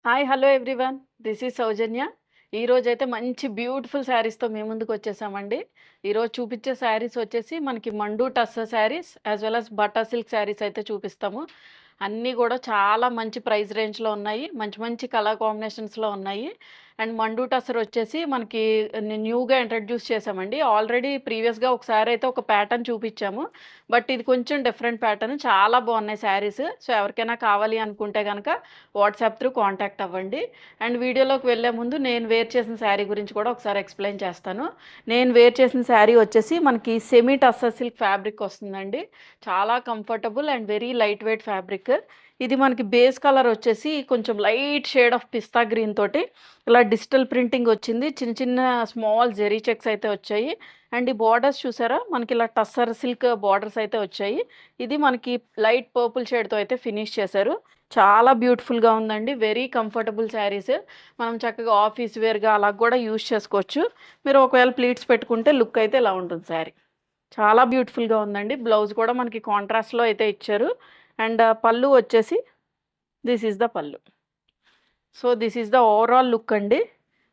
Hi! Hello everyone. This is Soujanya. ఈరోజైతే మంచి beautiful శారీస్‌తో మీ ముందుకొచ్చేసామండి. ఈరోజు చూపిచ్చే శారీస్ వచ్చేసి మనకి మండు tussar saris as well as బటా సిల్క్ శారీస్ అయితే చూపిస్తాము. అన్నీ గూడా చాలా మంచి ప్రైస్ రేంజ్‌లో ఉన్నాయి. మంచి మంచి కలర్ కాంబినేషన్స్‌లో ఉన్నాయి. అండ్ మండు టసర్ వచ్చేసి మనకి న్యూగా ఇంట్రడ్యూస్ చేశామండి. ఆల్రెడీ ప్రీవియస్‌గా ఒకసారైతే ఒక ప్యాటర్న్ చూపిచ్చాము. బట్ ఇది కొంచెం డిఫరెంట్ ప్యాటర్న్. చాలా బాగున్నాయి శారీస్. సో, ఎవరికైనా కావాలి అనుకుంటే గనక వాట్సాప్ త్రూ కాంటాక్ట్ అవ్వండి. అండ్ వీడియోలోకి వెళ్ళే ముందు నేను వేర్ చేసిన శారీ గురించి కూడా ఒకసారి ఎక్స్‌ప్లెయిన్ చేస్తాను. నేను వేర్ చేసిన శారీ వచ్చేసి మనకి సెమీ టస్సర్ సిల్క్ ఫ్యాబ్రిక్ వస్తుందండి. చాలా comfortable and very light weight fabric. ఇది మనకి బేస్ కలర్ వచ్చేసి కొంచెం light shade of pista green తోటి ఇలా డిజిటల్ ప్రింటింగ్ వచ్చింది. చిన్న చిన్న స్మాల్ జెరీ చెక్స్ అయితే వచ్చాయి. అండ్ ఈ బోర్డర్స్ చూసారా? మనకి ఇలా టస్సర్ సిల్క్ బోర్డర్స్ అయితే వచ్చాయి. ఇది మనకి లైట్ పర్పుల్ షేడ్‌తో అయితే ఫినిష్ చేశారు. చాలా బ్యూటిఫుల్‌గా ఉందండి. Very comfortable saris. మనం చక్కగా ఆఫీస్ వేర్‌గా అలా కూడా యూజ్ చేసుకోవచ్చు. మీరు ఒకవేళ ప్లీట్స్ పెట్టుకుంటే లుక్ అయితే ఇలా ఉంటుంది శారీ. చాలా బ్యూటిఫుల్‌గా ఉందండి. బ్లౌజ్ కూడా మనకి కాంట్రాస్ట్‌లో అయితే ఇచ్చారు. అండ్ పళ్ళు వచ్చేసి దిస్ ఈస్ ద పళ్ళు. So, this is the overall look అండి.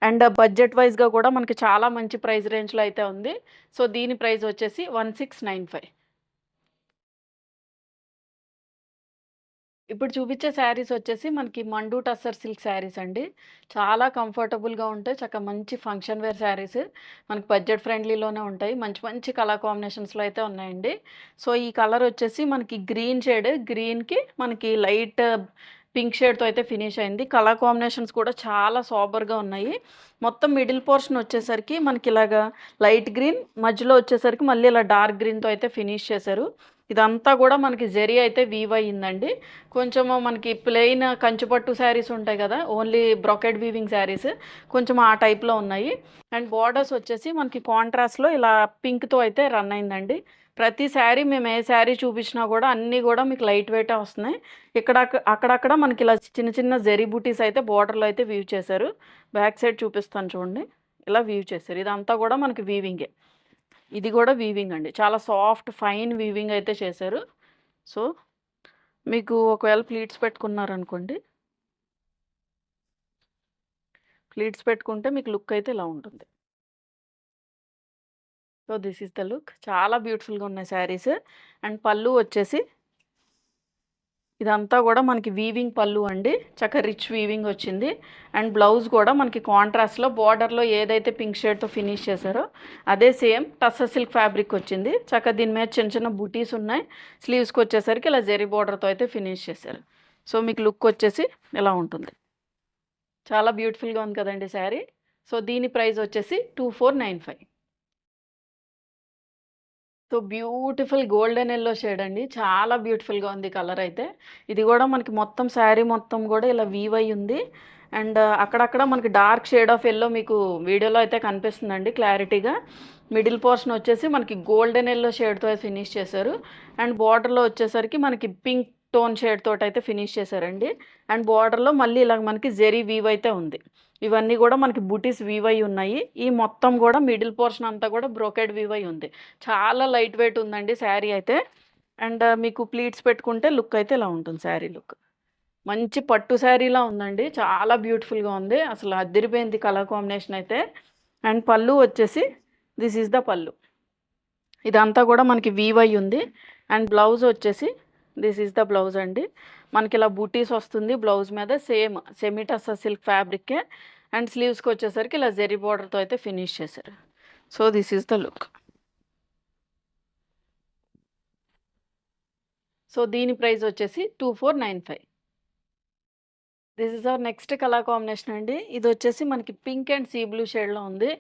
అండ్ బడ్జెట్ వైస్‌గా కూడా మనకి చాలా మంచి ప్రైస్ రేంజ్‌లో అయితే ఉంది. సో, దీని ప్రైస్ వచ్చేసి 1695. ఇప్పుడు చూపించే శారీస్ వచ్చేసి మనకి మండు టస్సర్ సిల్క్ శారీస్ అండి. చాలా కంఫర్టబుల్‌గా ఉంటాయి. మంచి ఫంక్షన్ వేర్ శారీస్. మనకి బడ్జెట్ ఫ్రెండ్లీలోనే ఉంటాయి. మంచి మంచి కలర్ కాంబినేషన్స్‌లో అయితే ఉన్నాయండి. సో, ఈ కలర్ వచ్చేసి మనకి గ్రీన్ షేడ్. గ్రీన్‌కి మనకి లైట్ పింక్ షేడ్‌తో అయితే ఫినిష్ అయింది. కలర్ కాంబినేషన్స్ కూడా చాలా సోబర్‌గా ఉన్నాయి. మొత్తం మిడిల్ పోర్షన్ వచ్చేసరికి మనకి ఇలాగా లైట్ గ్రీన్, మధ్యలో వచ్చేసరికి మళ్ళీ ఇలా డార్క్ గ్రీన్‌తో అయితే ఫినిష్ చేశారు. ఇదంతా కూడా మనకి జరీ అయితే వీవ్ అయ్యిందండి. కొంచెము మనకి ప్లెయిన్ కంచిపట్టు శారీస్ ఉంటాయి కదా! Only brocade weaving saris. కొంచెం ఆ టైప్‌లో ఉన్నాయి. అండ్ బోర్డర్స్ వచ్చేసి మనకి కాంట్రాస్ట్‌లో ఇలా పింక్‌తో అయితే రన్ అయిందండి. ప్రతి శారీ మేము ఏ శారీ చూపించినా కూడా అన్నీ కూడా మీకు లైట్ వెయిటే వస్తున్నాయి. అక్కడక్కడ మనకి ఇలా చిన్న చిన్న జరీ బూటీస్ అయితే బోర్డర్‌లో అయితే వీవ్ చేశారు. బ్యాక్ సైడ్ చూపిస్తాను చూడండి. ఇలా వీవ్ చేశారు. ఇదంతా కూడా మనకి వీవింగే. ఇది కూడా వీవింగ్ అండి. చాలా సాఫ్ట్ ఫైన్ వీవింగ్ అయితే చేశారు. సో, మీకు ఒకవేళ ప్లీట్స్ పెట్టుకున్నారనుకోండి, ప్లీట్స్ పెట్టుకుంటే మీకు లుక్ అయితే ఇలా ఉంటుంది. So, this is the look. చాలా బ్యూటిఫుల్‌గా ఉన్నాయి శారీస్. అండ్ పళ్ళు వచ్చేసి ఇదంతా గూడా మనకి వీవింగ్ పళ్ళు అండి. రిచ్ వీవింగ్ వచ్చింది. అండ్ బ్లౌజ్ కూడా మనకి కాంట్రాస్ట్‌లో బోర్డర్‌లో ఏదైతే పింక్ షేడ్‌తో ఫినిష్ చేశారో అదే సేమ్ టస్సర్ సిల్క్ ఫ్యాబ్రిక్ వచ్చింది. దీని మీద చిన్న చిన్న బుటీస్ ఉన్నాయి. స్లీవ్స్‌కొచ్చేసరికి ఇలా జరీ బోర్డర్‌తో అయితే ఫినిష్ చేశారు. సో, మీకు లుక్ వచ్చేసి ఇలా ఉంటుంది. చాలా బ్యూటిఫుల్‌గా ఉంది కదండీ శారీ. సో, దీని ప్రైస్ వచ్చేసి 2495. So, beautiful golden yellow shade అండి. చాలా బ్యూటిఫుల్‌గా ఉంది కలర్ అయితే. ఇది గూడా మనకి మొత్తం శారీ మొత్తం గూడా ఇలా వీవ్ అయ్యి ఉంది. అండ్ అక్కడక్కడ మనకి డార్క్ షేడ్ ఆఫ్ యెల్లో మీకు వీడియోలో అయితే కనిపిస్తుందండి క్లారిటీగా. మిడిల్ పోర్షన్ వచ్చేసి మనకి గోల్డెన్ యెల్లో షేడ్‌తో ఫినిష్ చేశారు. అండ్ బోర్డర్‌లో వచ్చేసరికి మనకి పింక్ టోన్ షేడ్ తోటయితే ఫినిష్ చేశారండి. అండ్ బోర్డర్‌లో మళ్ళీ ఇలాగ మనకి జెరీ వీవ్ అయితే ఉంది. ఇవన్నీ గూడా మనకి బూటీస్ వీవ్ అయ్యి ఉన్నాయి. ఈ మొత్తం గూడా మిడిల్ పోర్షన్ అంతా గూడా బ్రోకెడ్ వీవ్ అయ్యి ఉంది. చాలా లైట్ వెయిట్ ఉందండి శారీ అయితే. అండ్ మీకు ప్లీట్స్ పెట్టుకుంటే లుక్ అయితే ఇలా ఉంటుంది శారీ లుక్. మంచి పట్టు శారీలా ఉందండి. చాలా బ్యూటిఫుల్‌గా ఉంది. అసలు అద్దిరిపోయింది కలర్ కాంబినేషన్ అయితే. అండ్ పళ్ళు వచ్చేసి దిస్ ఈస్ ద పళ్ళు. ఇదంతా గూడా మనకి వీవ్ అయ్యి ఉంది. అండ్ బ్లౌజ్ వచ్చేసి దిస్ ఈస్ ద బ్లౌజ్ అండి. మనకిలా బూటీస్ వస్తుంది బ్లౌజ్ మీద సేమ్ సెమీ టస్సర్ సిల్క్ ఫ్యాబ్రికే. అండ్ స్లీవ్స్‌కొచ్చేసరికి ఇలా జెరీ బోర్డర్‌తో అయితే ఫినిష్ చేశారు. So, this is the look. So, దీని ప్రైస్ వచ్చేసి 2495. This is our next colour combination అండి. ఇదొచ్చేసి మనకి పింక్ అండ్ సీ బ్లూ షేడ్‌లో ఉంది.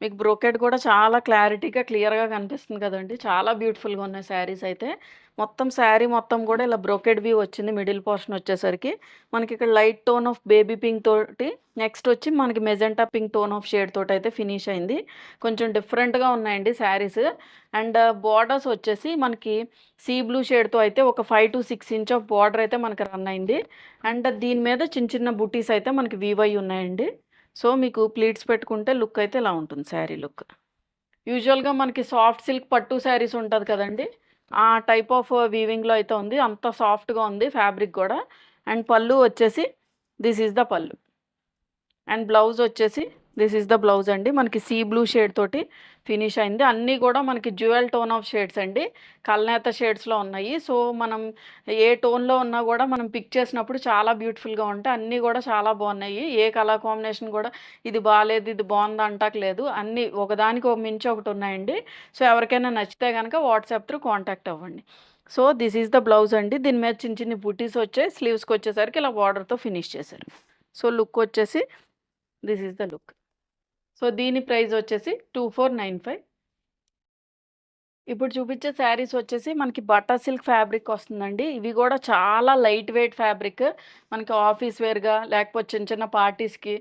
మీకు బ్రోకెట్ కూడా చాలా క్లారిటీగా, క్లియర్‌గా కనిపిస్తుంది కదండీ! చాలా బ్యూటిఫుల్‌గా ఉన్నాయి శారీస్ అయితే. మొత్తం శారీ మొత్తం కూడా ఇలా బ్రోకెట్ వ్యూ వచ్చింది మిడిల్ పోర్షన్ వచ్చేసరికి. మనకిక్కడ light tone of baby pink తోటి నెక్స్ట్ వచ్చి మనకి magenta pink tone of shade తోటయితే ఫినిష్ అయింది. కొంచెం డిఫరెంట్‌గా ఉన్నాయండి శారీస్. అండ్ బోర్డర్స్ వచ్చేసి మనకి సీ బ్లూ షేడ్‌తో అయితే ఒక 5-6 ఇంచ్ ఆఫ్ బోర్డర్ అయితే మనకి రన్ అయింది. అండ్ దీని మీద చిన్న చిన్న బుటీస్ అయితే మనకి వీవ్ అయ్యి ఉన్నాయండి. సో, మీకు ప్లీట్స్ పెట్టుకుంటే లుక్ అయితే ఇలా ఉంటుంది శారీ లుక్. యూజువల్‌గా మనకి సాఫ్ట్ సిల్క్ పట్టు శారీస్ ఉంటది కదండీ! ఆ టైప్ ఆఫ్ వీవింగ్‌లో అయితే ఉంది. అంత సాఫ్ట్‌గా ఉంది ఫ్యాబ్రిక్ గూడా. అండ్ పళ్ళు వచ్చేసి దిస్ ఈజ్ ద పళ్ళు. అండ్ బ్లౌజ్ వచ్చేసి దిస్ ఈజ్ ద బ్లౌజ్ అండి. మనకి సీ బ్లూ షేడ్ తోటి ఫినిష్ అయింది. అన్నీ కూడా మనకి జ్యువెల్ టోన్ ఆఫ్ షేడ్స్ అండి. కల్నేత షేడ్స్లో ఉన్నాయి. సో మనం ఏ టోన్లో ఉన్నా కూడా మనం పిక్ చేసినప్పుడు చాలా బ్యూటిఫుల్గా ఉంటాయి. అన్నీ కూడా చాలా బాగున్నాయి. ఏ కలర్ కాంబినేషన్ కూడా ఇది బాగాలేదు ఇది బాగుంది అంటలేదు. అన్నీ ఒకదానికి ఒక మించి ఒకటి ఉన్నాయండి. సో ఎవరికైనా నచ్చితే కనుక వాట్సాప్ త్రూ కాంటాక్ట్ అవ్వండి. So this is the blouse అండి. దీని మీద చిన్న చిన్న బుటీస్ వచ్చాయి. స్లీవ్స్కి వచ్చేసరికి ఇలా బార్డర్తో ఫినిష్ చేశారు. సో లుక్ వచ్చేసి this is the look. So దీని ప్రైస్ వచ్చేసి 2495. ఇప్పుడు చూపించే శారీస్ వచ్చేసి మనకి బటా సిల్క్ ఫ్యాబ్రిక్ వస్తుందండి. ఇవి కూడా చాలా లైట్ వెయిట్ ఫ్యాబ్రిక్. మనకి ఆఫీస్ వేర్గా లేకపోతే చిన్న చిన్న పార్టీస్కి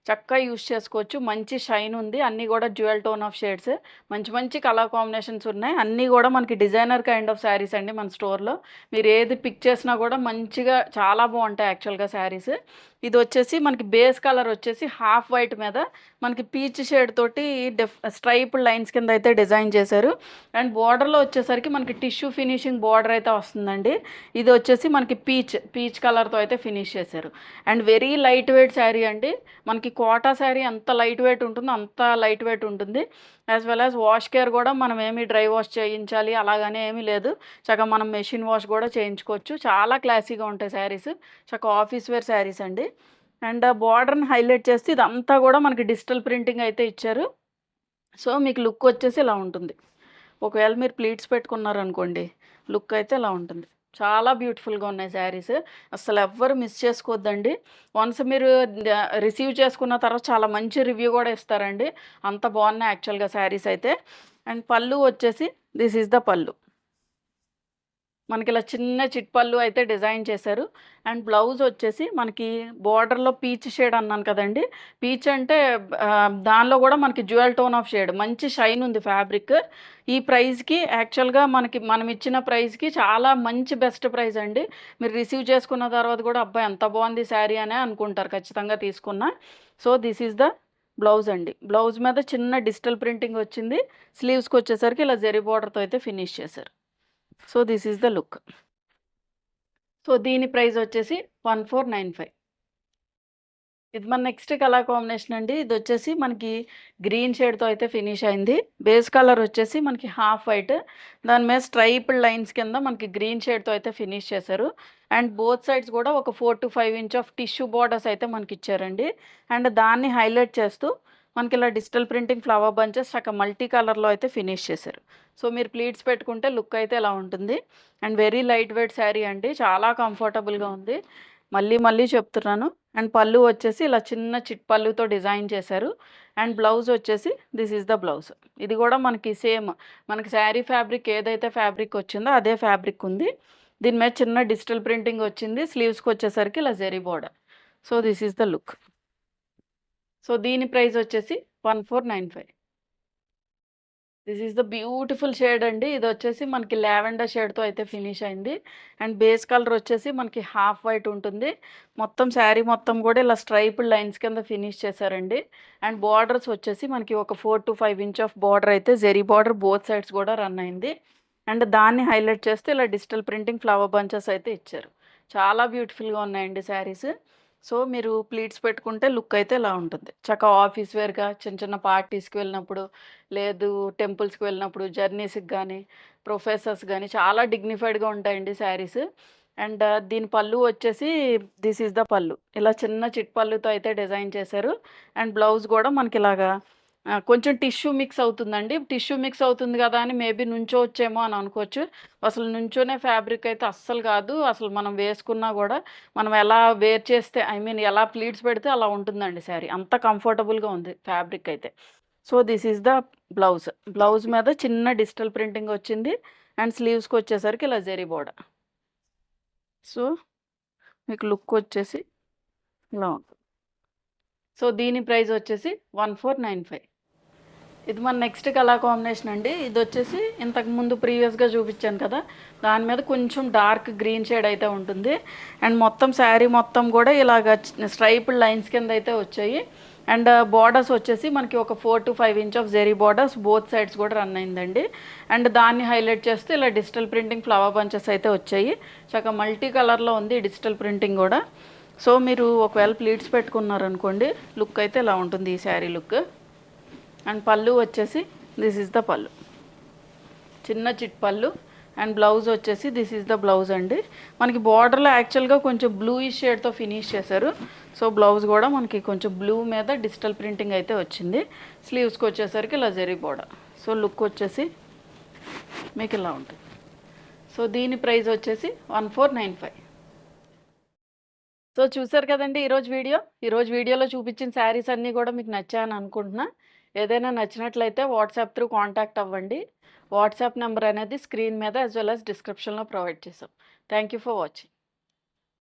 చక్కగా యూస్ చేసుకోవచ్చు. మంచి షైన్ ఉంది. అన్నీ కూడా జ్యువెల్ టోన్ ఆఫ్ షేడ్స్. మంచి మంచి కలర్ కాంబినేషన్స్ ఉన్నాయి. అన్నీ కూడా మనకి డిజైనర్ కైండ్ ఆఫ్ శారీస్ అండి మన స్టోర్లో. మీరు ఏది పిక్ చేసినా కూడా మంచిగా చాలా బాగుంటాయి యాక్చువల్గా శారీస్. ఇది వచ్చేసి మనకి బేస్ కలర్ వచ్చేసి హాఫ్ వైట్ మీద మనకి పీచ్ షేడ్ తోటి స్ట్రైప్ లైన్స్ కింద అయితే డిజైన్ చేశారు. అండ్ బార్డర్లో వచ్చేసరికి మనకి టిష్యూ ఫినిషింగ్ బార్డర్ అయితే వస్తుందండి. ఇది వచ్చేసి మనకి పీచ్ కలర్తో అయితే ఫినిష్ చేశారు. And very light weight sari అండి. మనకి కోటా శారీ ఎంత లైట్ వెయిట్ ఉంటుందో అంత లైట్ వెయిట్ ఉంటుంది. As well as wash care కూడా మనం ఏమి డ్రై వాష్ చేయించాలి అలాగనే ఏమీ లేదు. చక్కగా మనం మెషిన్ వాష్ కూడా చేయించుకోవచ్చు. చాలా క్లాసీగా ఉంటాయి శారీస్. చక్కగా ఆఫీస్ వేర్ శారీస్ అండి. అండ్ బార్డర్ని హైలైట్ చేస్తే ఇదంతా కూడా మనకి డిజిటల్ ప్రింటింగ్ అయితే ఇచ్చారు. సో మీకు లుక్ వచ్చేసి ఇలా ఉంటుంది. ఒకవేళ మీరు ప్లీట్స్ పెట్టుకున్నారనుకోండి లుక్ అయితే ఇలా ఉంటుంది. చాలా బ్యూటిఫుల్గా ఉన్నాయి శారీస్. అసలు ఎవ్వరు మిస్ చేసుకోవద్దండి. వన్స్ మీరు రిసీవ్ చేసుకున్న తర్వాత చాలా మంచి రివ్యూ కూడా ఇస్తారండి. అంత బాగున్నాయి యాక్చువల్గా శారీస్ అయితే. అండ్ పళ్ళు వచ్చేసి దిస్ ఈజ్ ద పళ్ళు. మనకి ఇలా చిన్న చిట్పళ్ళు అయితే డిజైన్ చేశారు. అండ్ బ్లౌజ్ వచ్చేసి మనకి బార్డర్లో పీచ్ షేడ్ అన్నాను కదండి. పీచ్ అంటే దానిలో కూడా మనకి జ్యువెల్ టోన్ ఆఫ్ షేడ్ మంచి షైన్ ఉంది ఫ్యాబ్రిక్. ఈ ప్రైస్కి యాక్చువల్గా మనం ఇచ్చిన ప్రైస్కి చాలా మంచి బెస్ట్ ప్రైస్ అండి. మీరు రిసీవ్ చేసుకున్న తర్వాత కూడా అబ్బాయి ఎంత బాగుంది శారీ అనే అనుకుంటారు ఖచ్చితంగా తీసుకున్నా. So this is the blouse అండి. బ్లౌజ్ మీద చిన్న డిజిటల్ ప్రింటింగ్ వచ్చింది. స్లీవ్స్కి వచ్చేసరికి ఇలా జెరీ బార్డర్తో అయితే ఫినిష్ చేశారు. So this is the look. So దీని ప్రైస్ వచ్చేసి 1495. ఇది మన నెక్స్ట్ కలర్ కాంబినేషన్ అండి. ఇది వచ్చేసి మనకి గ్రీన్ షేడ్తో అయితే ఫినిష్ అయింది. బేస్ కలర్ వచ్చేసి మనకి హాఫ్ వైట్, దాని మీద స్ట్రైప్డ్ లైన్స్ కింద మనకి గ్రీన్ షేడ్తో అయితే ఫినిష్ చేశారు. అండ్ బోత్ సైడ్స్ కూడా ఒక 4 to 5 inch of tissue borders అయితే మనకి ఇచ్చారండి. అండ్ దాన్ని హైలైట్ చేస్తూ మనకి ఇలా డిజిటల్ ప్రింటింగ్ ఫ్లవర్ బంచెస్ చక్కగా మల్టీ కలర్లో అయితే ఫినిష్ చేశారు. సో మీరు ప్లీట్స్ పెట్టుకుంటే లుక్ అయితే ఎలా ఉంటుంది. And very light weight sari అండి. చాలా కంఫర్టబుల్గా ఉంది. మళ్ళీ చెప్తున్నాను. అండ్ పళ్ళు వచ్చేసి ఇలా చిన్న చిట్ పళ్ళుతో డిజైన్ చేశారు. అండ్ బ్లౌజ్ వచ్చేసి దిస్ ఈజ్ ద బ్లౌజ్. ఇది కూడా మనకి సేమ్ మనకి శారీ ఫ్యాబ్రిక్ ఏదైతే ఫ్యాబ్రిక్ వచ్చిందో అదే ఫ్యాబ్రిక్ ఉంది. దీని మీద చిన్న డిజిటల్ ప్రింటింగ్ వచ్చింది. స్లీవ్స్కి వచ్చేసరికి ఇలా zari border. So this is the look. So దీని ప్రైస్ వచ్చేసి 1495. This is the beautiful shade అండి. ఇది వచ్చేసి మనకి లావెండర్ షేడ్తో అయితే ఫినిష్ అయింది. అండ్ బేస్ కలర్ వచ్చేసి మనకి హాఫ్ వైట్ ఉంటుంది. మొత్తం శారీ మొత్తం కూడా ఇలా స్ట్రైప్డ్ లైన్స్ కింద ఫినిష్ చేశారండి. అండ్ బార్డర్స్ వచ్చేసి మనకి ఒక 4 to 5 ఇంచ్ ఆఫ్ బార్డర్ అయితే జెరీ బార్డర్ బోత్ సైడ్స్ కూడా రన్ అయింది. అండ్ దాన్ని హైలైట్ చేస్తే ఇలా డిజిటల్ ప్రింటింగ్ ఫ్లవర్ బంచెస్ అయితే ఇచ్చారు. చాలా బ్యూటిఫుల్గా ఉన్నాయండి శారీస్. సో మీరు ప్లీట్స్ పెట్టుకుంటే లుక్ అయితే ఇలా ఉంటుంది. చక్కగా ఆఫీస్ వేర్గా చిన్న చిన్న పార్టీస్కి వెళ్ళినప్పుడు, లేదు టెంపుల్స్కి వెళ్ళినప్పుడు, జర్నీస్కి కానీ, ప్రొఫెసర్స్ కానీ చాలా డిగ్నిఫైడ్గా ఉంటాయండి శారీస్. అండ్ దీని పళ్ళు వచ్చేసి దిస్ ఈజ్ ద పళ్ళు. ఇలా చిన్న చిట్ పళ్ళుతో అయితే డిజైన్ చేశారు. అండ్ బ్లౌజ్ కూడా మనకి ఇలాగా కొంచెం టిష్యూ మిక్స్ అవుతుందండి. టిష్యూ మిక్స్ అవుతుంది కదా అని మేబీ నుంచోవచ్చేమో అని అనుకోవచ్చు. అసలు నుంచోనే ఫ్యాబ్రిక్ అయితే అస్సలు కాదు. అసలు మనం వేసుకున్నా కూడా మనం ఎలా వేర్ చేస్తే ఎలా ప్లీట్స్ పెడితే అలా ఉంటుందండి శారీ. అంత కంఫర్టబుల్గా ఉంది ఫ్యాబ్రిక్ అయితే. So this is the blouse. Blouse మీద చిన్న డిజిటల్ ప్రింటింగ్ వచ్చింది. అండ్ స్లీవ్స్కి వచ్చేసరికి ఇలా జెరీ బోర్డర్. సో మీకు లుక్ వచ్చేసి ఇలా ఉంటుంది. సో దీని ప్రైస్ వచ్చేసి 1495. ఇది మన నెక్స్ట్ కలర్ కాంబినేషన్ అండి. ఇది వచ్చేసి ఇంతకుముందు ప్రీవియస్గా చూపించాను కదా, దాని మీద కొంచెం డార్క్ గ్రీన్ షేడ్ అయితే ఉంటుంది. అండ్ మొత్తం శారీ మొత్తం కూడా ఇలాగ స్ట్రైప్డ్ లైన్స్ కింద అయితే వచ్చాయి. అండ్ బార్డర్స్ వచ్చేసి మనకి ఒక 4 to 5 inch of zari borders both sides కూడా రన్ అయిందండి. అండ్ దాన్ని హైలైట్ చేస్తే ఇలా డిజిటల్ ప్రింటింగ్ ఫ్లవర్ బంచెస్ అయితే వచ్చాయి. చక్కగా మల్టీ కలర్లో ఉంది డిజిటల్ ప్రింటింగ్ కూడా. సో మీరు ఒకవేళ ప్లీట్స్ పెట్టుకున్నారనుకోండి, లుక్ అయితే ఇలా ఉంటుంది ఈ శారీ లుక్. అండ్ పళ్ళు వచ్చేసి దిస్ ఈజ్ ద పళ్ళు, చిన్న చిట్ పళ్ళు. అండ్ బ్లౌజ్ వచ్చేసి దిస్ ఈజ్ ద బ్లౌజ్ అండి. మనకి బార్డర్లో యాక్చువల్గా కొంచెం బ్లూయిష్ షేడ్తో ఫినిష్ చేశారు. సో బ్లౌజ్ కూడా మనకి కొంచెం బ్లూ మీద డిజిటల్ ప్రింటింగ్ అయితే వచ్చింది. స్లీవ్స్కి వచ్చేసరికి ఇలా జరీ బోర్డర్. సో లుక్ వచ్చేసి మీకు ఇలా ఉంటుంది. సో దీని ప్రైస్ వచ్చేసి 1495. సో చూసారు కదండి ఈరోజు వీడియోలో చూపించిన శారీస్ అన్నీ కూడా మీకు నచ్చాయని అనుకుంటున్నా. ఏదైనా నచ్చినట్లయితే వాట్సాప్ త్రూ కాంటాక్ట్ అవ్వండి. వాట్సాప్ నెంబర్ అనేది స్క్రీన్ మీద యాజ్ వెల్ యాజ్ డిస్క్రిప్షన్లో ప్రొవైడ్ చేసాం. Thank you for watching.